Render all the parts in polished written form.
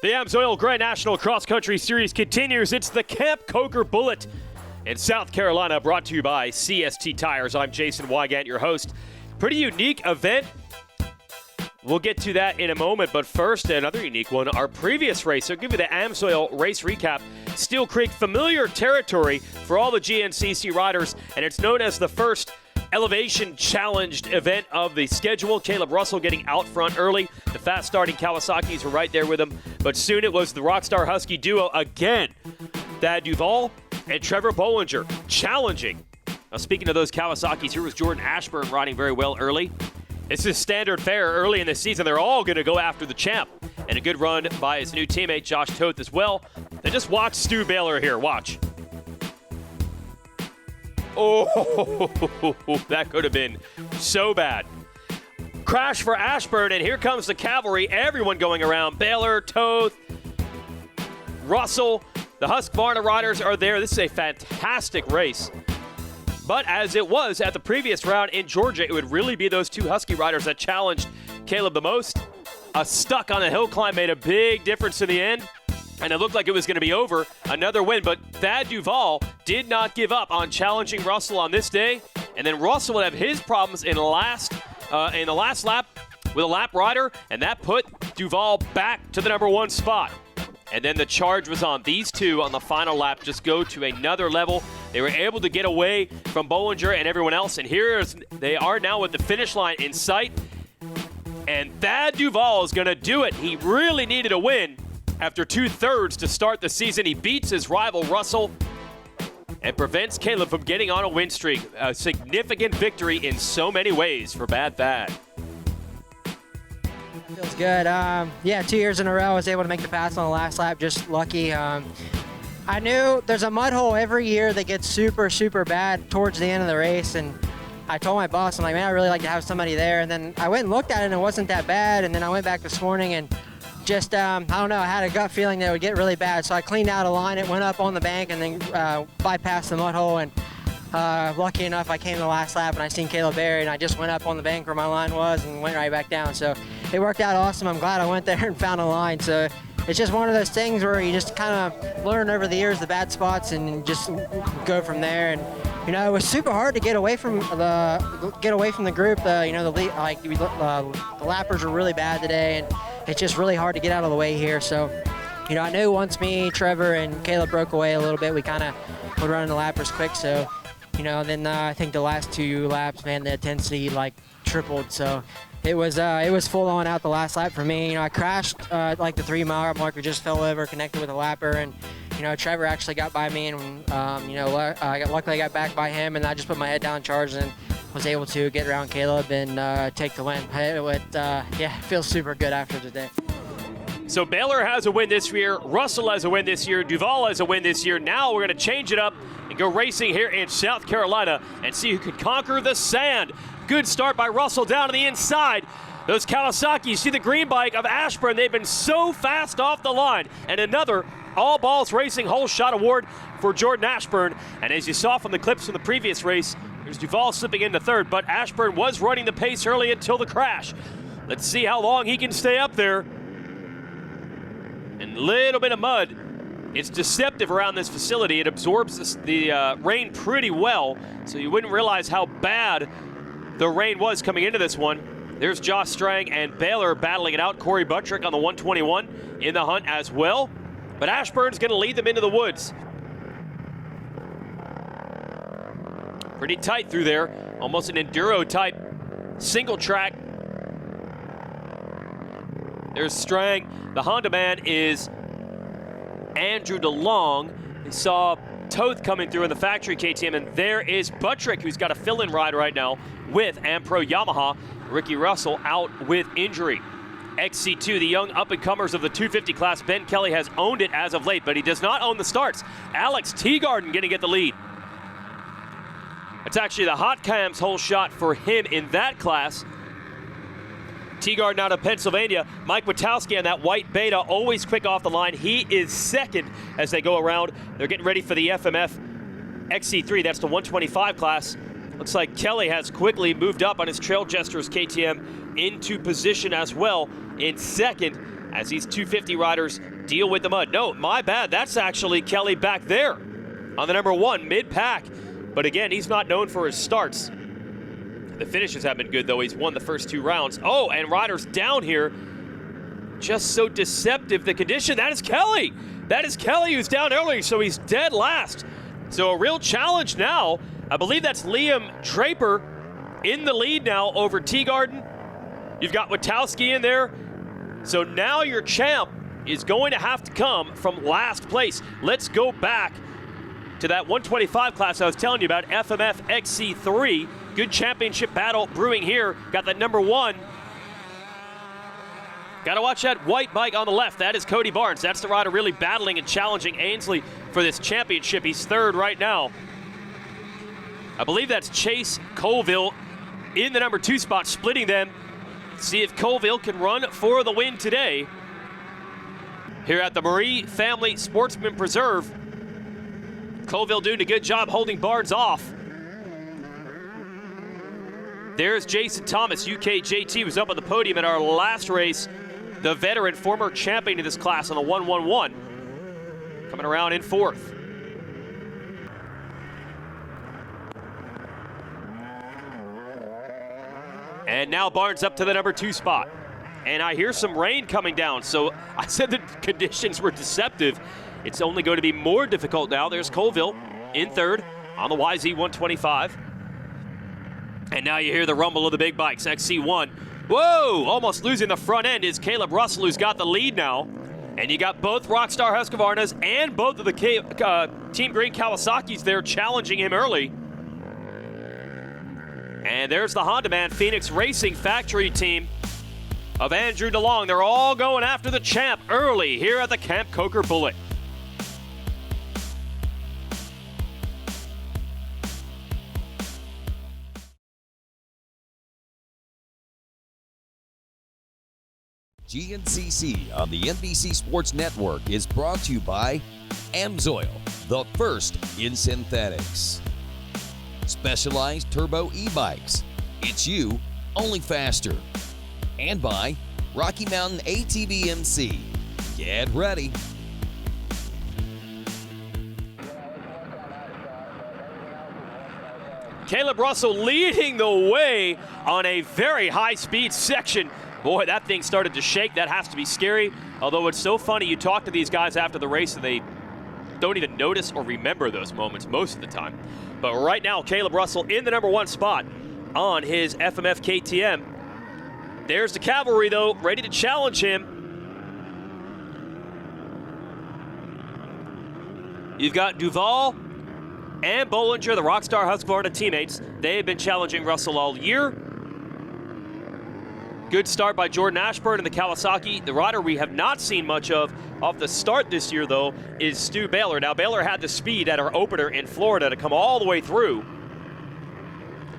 The AMSOIL Grand National Cross Country Series continues. It's the Camp Coker Bullet in South Carolina, brought to you by CST Tires. I'm Jason Wygant, your host. Pretty unique event. We'll get to that in a moment, but first, another unique one. Our previous race, I'll give you the AMSOIL race recap. Steel Creek, familiar territory for all the GNCC riders, and it's known as the first elevation challenged event of the schedule. Caleb Russell getting out front early. The fast starting Kawasaki's were right there with him, but soon it was the Rockstar Husky duo again. Thad Duvall and Trevor Bollinger challenging. Now, speaking of those Kawasaki's, here was Jordan Ashburn riding very well early. This is standard fare early in the season. They're all going to go after the champ. And a good run by his new teammate, Josh Toth, as well. And just watch Stu Baylor here. Watch. Oh, that could have been so bad. Crash for Ashburn, and here comes the cavalry. Everyone going around. Baylor, Toth, Russell. The Husqvarna riders are there. This is a fantastic race. But as it was at the previous round in Georgia, it would really be those two Husky riders that challenged Caleb the most. A stuck on a hill climb made a big difference in the end, and it looked like it was going to be over. Another win, but Thad Duvall did not give up on challenging Russell on this day. And then Russell would have his problems in the last lap with a lap rider, and that put Duvall back to the number one spot. And then the charge was on. These two on the final lap just go to another level. They were able to get away from Bollinger and everyone else, and they are now with the finish line in sight. And Thad Duvall is going to do it. He really needed a win after 2/3 to start the season. He beats his rival Russell and prevents Caleb from getting on a win streak. A significant victory in so many ways for Bad Thad. Feels good. Yeah, 2 years in a row I was able to make the pass on the last lap. Just lucky. I knew there's a mud hole every year that gets super, super bad towards the end of the race, and I told my boss, I'm like, man, I really like to have somebody there. And then I went and looked at it, and it wasn't that bad. And then I went back this morning and just, I don't know, I had a gut feeling that it would get really bad. So I cleaned out a line, it went up on the bank, and then bypassed the mud hole. And lucky enough, I came to the last lap, and I seen Caleb buried, and I just went up on the bank where my line was and went right back down. So it worked out awesome. I'm glad I went there and found a line. So it's just one of those things where you just kind of learn over the years the bad spots and just go from there. And you know, it was super hard to get away from the group. The lappers were really bad today, and it's just really hard to get out of the way here. So, you know, I knew once me, Trevor, and Caleb broke away a little bit, we kind of would run the lappers quick. So, you know, then I think the last 2 laps, man, the intensity like tripled. So it was full on out the last lap for me. You know, I crashed like the 3 mile marker, just fell over, connected with a lapper, and you know, Trevor actually got by me, and you know, luckily I got back by him, and I just put my head down, charged, and was able to get around Caleb and take the win. Yeah, it feels super good after today. So Baylor has a win this year, Russell has a win this year, Duvall has a win this year. Now we're going to change it up and go racing here in South Carolina and see who can conquer the sand. Good start by Russell down to the inside. Those Kawasaki, you see the green bike of Ashburn, they've been so fast off the line. And another All Balls Racing Whole Shot Award for Jordan Ashburn. And as you saw from the clips from the previous race, there's Duvall slipping into third, but Ashburn was running the pace early until the crash. Let's see how long he can stay up there. And a little bit of mud. It's deceptive around this facility. It absorbs the rain pretty well, so you wouldn't realize how bad the rain was coming into this one. There's Josh Strang and Baylor battling it out. Corey Buttrick on the 121 in the hunt as well. But Ashburn's going to lead them into the woods. Pretty tight through there. Almost an enduro-type single track. There's Strang. The Honda man is Andrew DeLong. We saw Toth coming through in the factory KTM, and there is Buttrick, who's got a fill-in ride right now with Ampro Yamaha. Ricky Russell out with injury. XC2, the young up-and-comers of the 250 class. Ben Kelly has owned it as of late, but he does not own the starts. Alex Teagarden going to get the lead. It's actually the Hot Cams whole shot for him in that class. Teagarden out of Pennsylvania. Mike Witowski on that white Beta, always quick off the line. He is second as they go around. They're getting ready for the FMF XC3. That's the 125 class. Looks like Kelly has quickly moved up on his Trail Jesters KTM into position as well in second as these 250 riders deal with the mud. No, my bad. That's actually Kelly back there on the number 1, mid-pack. But again, he's not known for his starts. The finishes have been good, though. He's won the first 2 rounds. Oh, and Ryder's down here. Just so deceptive, the condition. That is Kelly. That is Kelly, who's down early, so he's dead last. So a real challenge now. I believe that's Liam Draper in the lead now over Teagarden. You've got Witowski in there. So now your champ is going to have to come from last place. Let's go back to that 125 class I was telling you about, FMF XC3. Good championship battle brewing here. Got that number 1. Got to watch that white bike on the left. That is Cody Barnes. That's the rider really battling and challenging Ainsley for this championship. He's 3rd right now. I believe that's Chase Colville in the number 2 spot, splitting them. See if Colville can run for the win today here at the Marie Family Sportsman Preserve. Colville doing a good job holding Barnes off. There's Jason Thomas, UKJT, was up on the podium in our last race. The veteran, former champion of this class on the 111, coming around in 4th. And now Barnes up to the number 2 spot. And I hear some rain coming down, so I said the conditions were deceptive. It's only going to be more difficult now. There's Colville in 3rd on the YZ 125. And now you hear the rumble of the big bikes, XC1. Whoa, almost losing the front end is Caleb Russell, who's got the lead now. And you got both Rockstar Husqvarnas and both of the Team Green Kawasaki's there challenging him early. And there's the Honda Man Phoenix Racing factory team of Andrew DeLong. They're all going after the champ early here at the Camp Coker Bullet. GNCC on the NBC Sports Network is brought to you by AMSOIL, the first in synthetics. Specialized Turbo e-bikes. It's you, only faster. And by Rocky Mountain ATV MC. Get ready. Caleb Russell leading the way on a very high-speed section. Boy, that thing started to shake. That has to be scary. Although it's so funny, you talk to these guys after the race and they don't even notice or remember those moments most of the time. But right now, Caleb Russell in the number 1 spot on his FMF KTM. There's the cavalry, though, ready to challenge him. You've got Duval and Bollinger, the Rockstar Husqvarna teammates. They have been challenging Russell all year. Good start by Jordan Ashburn and the Kawasaki. The rider we have not seen much of off the start this year, though, is Stu Baylor. Now, Baylor had the speed at our opener in Florida to come all the way through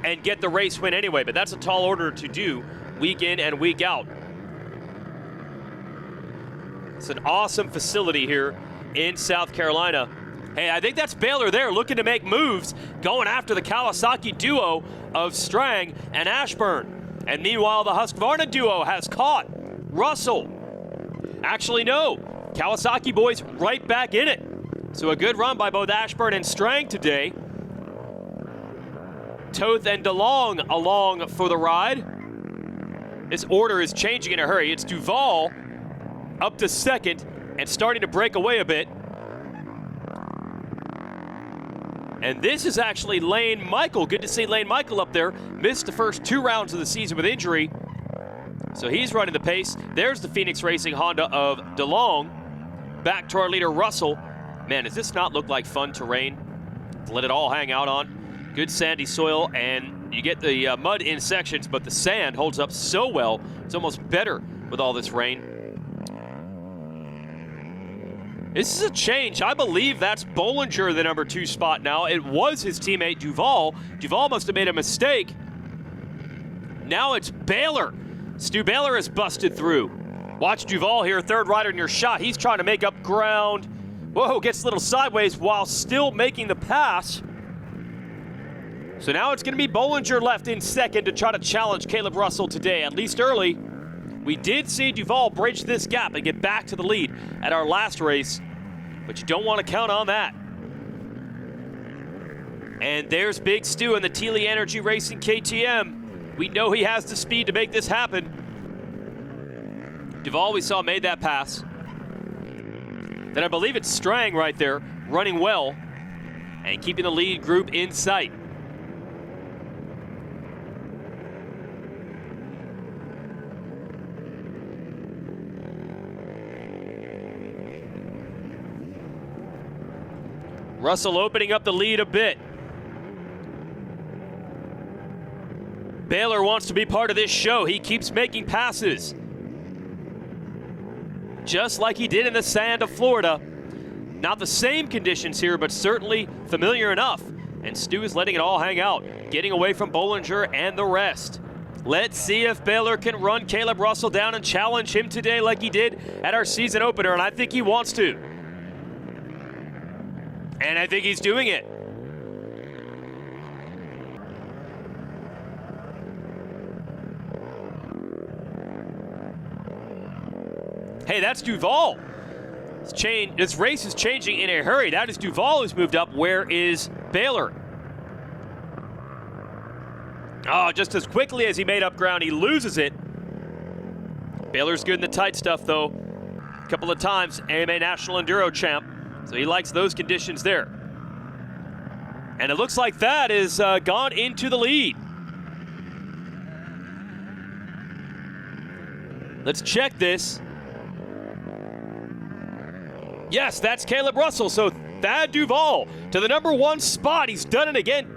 and get the race win anyway, but that's a tall order to do week in and week out. It's an awesome facility here in South Carolina. Hey, I think that's Baylor there looking to make moves, going after the Kawasaki duo of Strang and Ashburn. And meanwhile, the Husqvarna duo has caught Russell. Actually, no. Kawasaki boys right back in it. So a good run by both Ashburn and Strang today. Toth and DeLong along for the ride. This order is changing in a hurry. It's Duval up to 2nd and starting to break away a bit. And this is actually Lane Michael. Good to see Lane Michael up there. Missed the first 2 rounds of the season with injury. So he's running the pace. There's the Phoenix Racing Honda of DeLong. Back to our leader, Russell. Man, does this not look like fun terrain to let it all hang out on? Good sandy soil, and you get the mud in sections, but the sand holds up so well. It's almost better with all this rain. This is a change. I believe that's Bollinger, the number 2 spot now. It was his teammate Duval. Duval must have made a mistake. Now it's Baylor. Stu Baylor has busted through. Watch Duval here, 3rd rider in your shot. He's trying to make up ground. Whoa, gets a little sideways while still making the pass. So now it's going to be Bollinger left in 2nd to try to challenge Caleb Russell today, at least early. We did see Duval bridge this gap and get back to the lead at our last race, but you don't want to count on that. And there's Big Stu in the Teely Energy Racing KTM. We know he has the speed to make this happen. Duval, we saw, made that pass. Then I believe it's Strang right there, running well and keeping the lead group in sight. Russell opening up the lead a bit. Baylor wants to be part of this show. He keeps making passes, just like he did in the sand of Florida. Not the same conditions here, but certainly familiar enough. And Stu is letting it all hang out, getting away from Bollinger and the rest. Let's see if Baylor can run Caleb Russell down and challenge him today like he did at our season opener, and I think he wants to. And I think he's doing it. Hey, that's Duval. This race is changing in a hurry. That is Duval who's moved up. Where is Baylor? Oh, just as quickly as he made up ground, he loses it. Baylor's good in the tight stuff, though. A couple of times, AMA National Enduro champ. So he likes those conditions there. And it looks like that is gone into the lead. Let's check this. Yes, that's Caleb Russell. So Thad Duval to the #1 spot. He's done it again.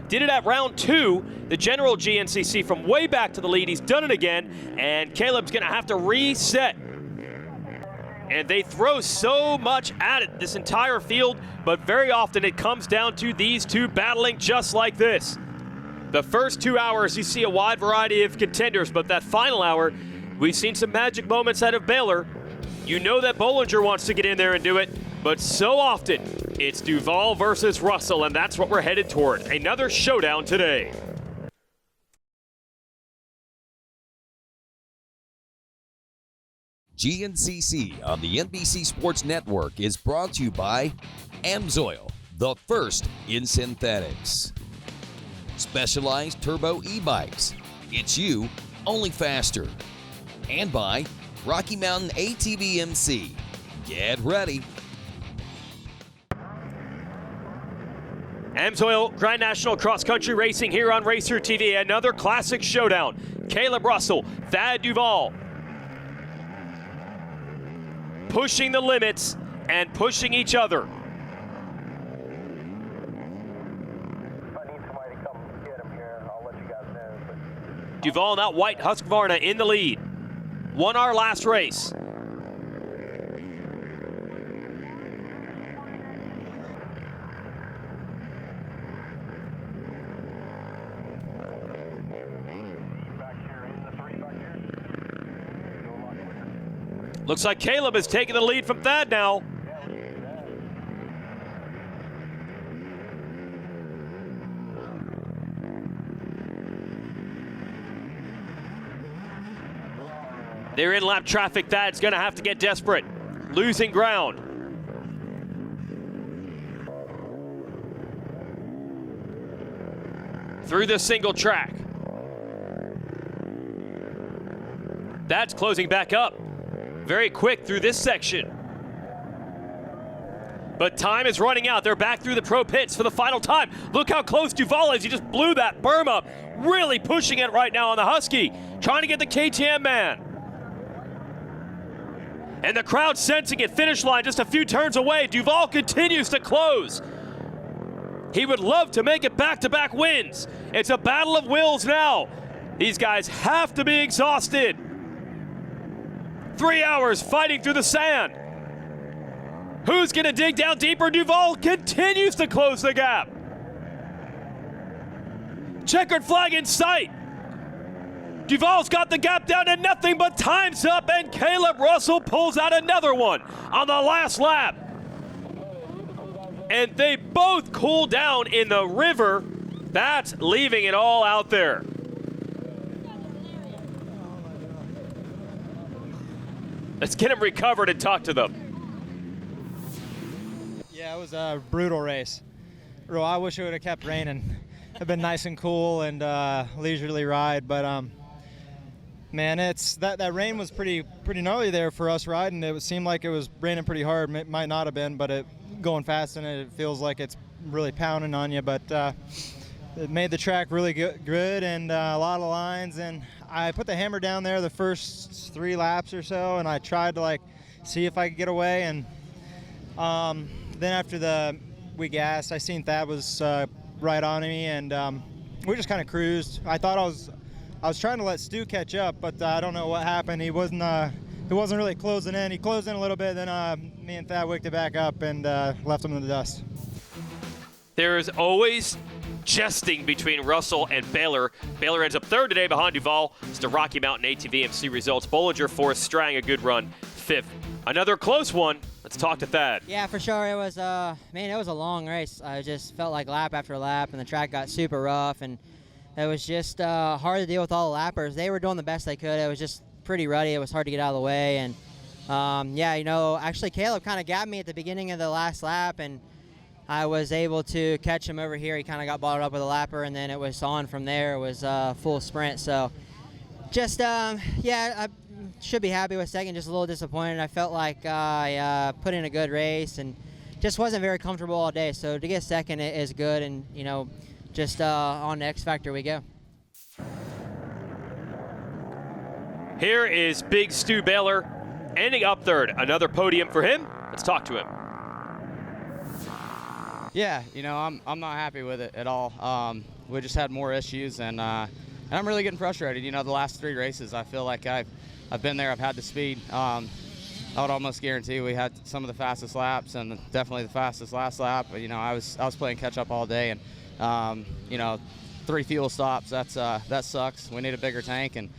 Did it at round 2. The general GNCC from way back to the lead. He's done it again. And Caleb's going to have to reset. And they throw so much at it, this entire field, but very often it comes down to these two battling just like this. The first 2 hours, you see a wide variety of contenders, but that final hour, we've seen some magic moments out of Baylor. You know that Bollinger wants to get in there and do it, but so often it's Duval versus Russell, and that's what we're headed toward. Another showdown today. GNCC on the NBC Sports Network is brought to you by AMSOIL, the first in synthetics. Specialized Turbo e-bikes. It's you, only faster. And by Rocky Mountain ATV MC. Get ready. AMSOIL Grand National Cross Country Racing here on Racer TV. Another classic showdown. Caleb Russell, Thad Duval. Pushing the limits and pushing each other. If I need somebody to come get him here, I'll let you guys know. Duval, not White, Husqvarna in the lead. Won our last race. Looks like Caleb is taking the lead from Thad now. They're in lap traffic. Thad's going to have to get desperate. Losing ground. Through the single track. That's closing back up. Very quick through this section. But time is running out. They're back through the pro pits for the final time. Look how close Duval is. He just blew that berm up. Really pushing it right now on the Husky. Trying to get the KTM man. And the crowd sensing it. Finish line just a few turns away. Duval continues to close. He would love to make it back-to-back wins. It's a battle of wills now. These guys have to be exhausted. 3 hours fighting through the sand. Who's going to dig down deeper? Duval continues to close the gap. Checkered flag in sight. Duval's got the gap down to nothing but time's up, and Caleb Russell pulls out another one on the last lap. And they both cool down in the river. That's leaving it all out there. Let's get them recovered and talk to them. Yeah, it was a brutal race. I wish it would have kept raining. It'd been nice and cool and leisurely ride, but man, it's that rain was pretty gnarly there for us riding. It seemed like it was raining pretty hard. It might not have been, but it going fast in it feels like it's really pounding on you. But it made the track really good and a lot of lines. And I put the hammer down there the first 3 laps or so, and I tried to see if I could get away. And then after we gassed, I seen Thad was right on me, and we just kind of cruised. I thought I was trying to let Stu catch up, but I don't know what happened. He wasn't really closing in. He closed in a little bit, then me and Thad wicked it back up and left him in the dust. There is always jesting between Russell and Baylor. Baylor ends up 3rd today behind Duval. It's the Rocky Mountain ATV-MC results. Bollinger 4th, Strang a good run 5th. Another close one. Let's talk to Thad. Yeah, for sure. It was, it was a long race. I just felt like lap after lap, and the track got super rough, and it was just hard to deal with all the lappers. They were doing the best they could. It was just pretty ruddy. It was hard to get out of the way. And, actually Caleb kind of got me at the beginning of the last lap, and I was able to catch him over here. He kind of got bottled up with a lapper, and then it was on from there. It was full sprint. So just, I should be happy with second, just a little disappointed. I felt like I put in a good race and just wasn't very comfortable all day. So to get second is good, and, just on the X Factor we go. Here is Big Stu Baylor ending up 3rd. Another podium for him. Let's talk to him. Yeah, I'm not happy with it at all. We just had more issues, and I'm really getting frustrated. The last 3 races, I feel like I've been there. I've had the speed. I would almost guarantee we had some of the fastest laps, and definitely the fastest last lap. But, I was playing catch up all day, and 3 fuel stops. That sucks. We need a bigger tank, and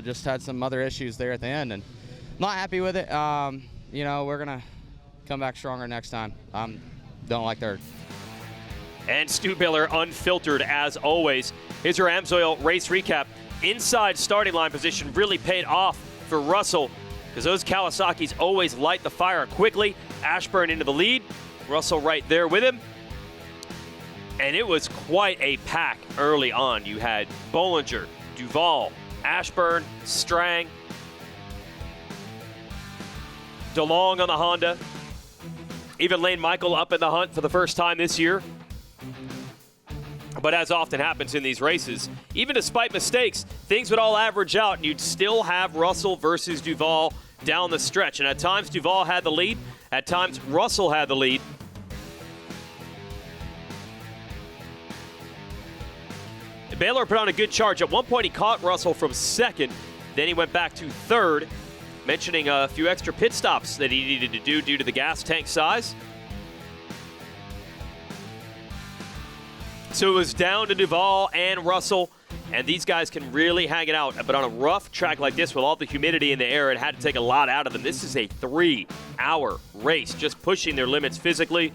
just had some other issues there at the end, and not happy with it. We're gonna come back stronger next time. Don't like 3rd. And Stu Baylor unfiltered as always. Here's your AMSOIL race recap. Inside starting line position really paid off for Russell, because those Kawasaki's always light the fire quickly. Ashburn into the lead. Russell right there with him. And it was quite a pack early on. You had Bollinger, Duval, Ashburn, Strang, DeLong on the Honda. Even Lane Michael up in the hunt for the first time this year. But as often happens in these races, even despite mistakes, things would all average out, and you'd still have Russell versus Duval down the stretch. And at times, Duval had the lead. At times, Russell had the lead. Baylor put on a good charge. At one point, he caught Russell from 2nd. Then he went back to 3rd, mentioning a few extra pit stops that he needed to do due to the gas tank size. So it was down to Duval and Russell, and these guys can really hang it out. But on a rough track like this with all the humidity in the air, it had to take a lot out of them. This is a 3-hour race, just pushing their limits physically.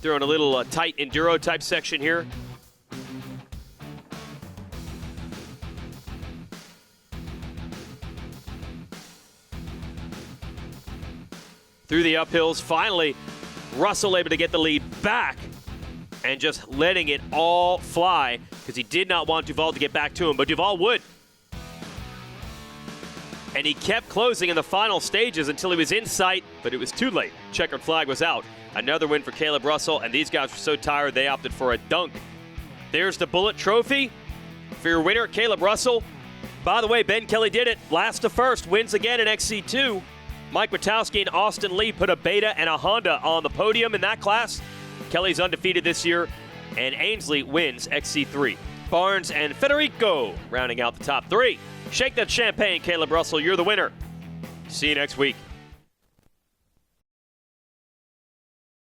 Throwing a little tight enduro type section here. Through the uphills, finally, Russell able to get the lead back and just letting it all fly because he did not want Duval to get back to him, but Duval would. And he kept closing in the final stages until he was in sight, but it was too late. Checkered flag was out. Another win for Caleb Russell, and these guys were so tired they opted for a dunk. There's the Bullet Trophy for your winner, Caleb Russell. By the way, Ben Kelly did it. Last to first, wins again in XC2. Mike Witowski and Austin Lee put a Beta and a Honda on the podium in that class. Kelly's undefeated this year, and Ainsley wins XC3. Barnes and Federico rounding out the top 3. Shake that champagne, Caleb Russell. You're the winner. See you next week.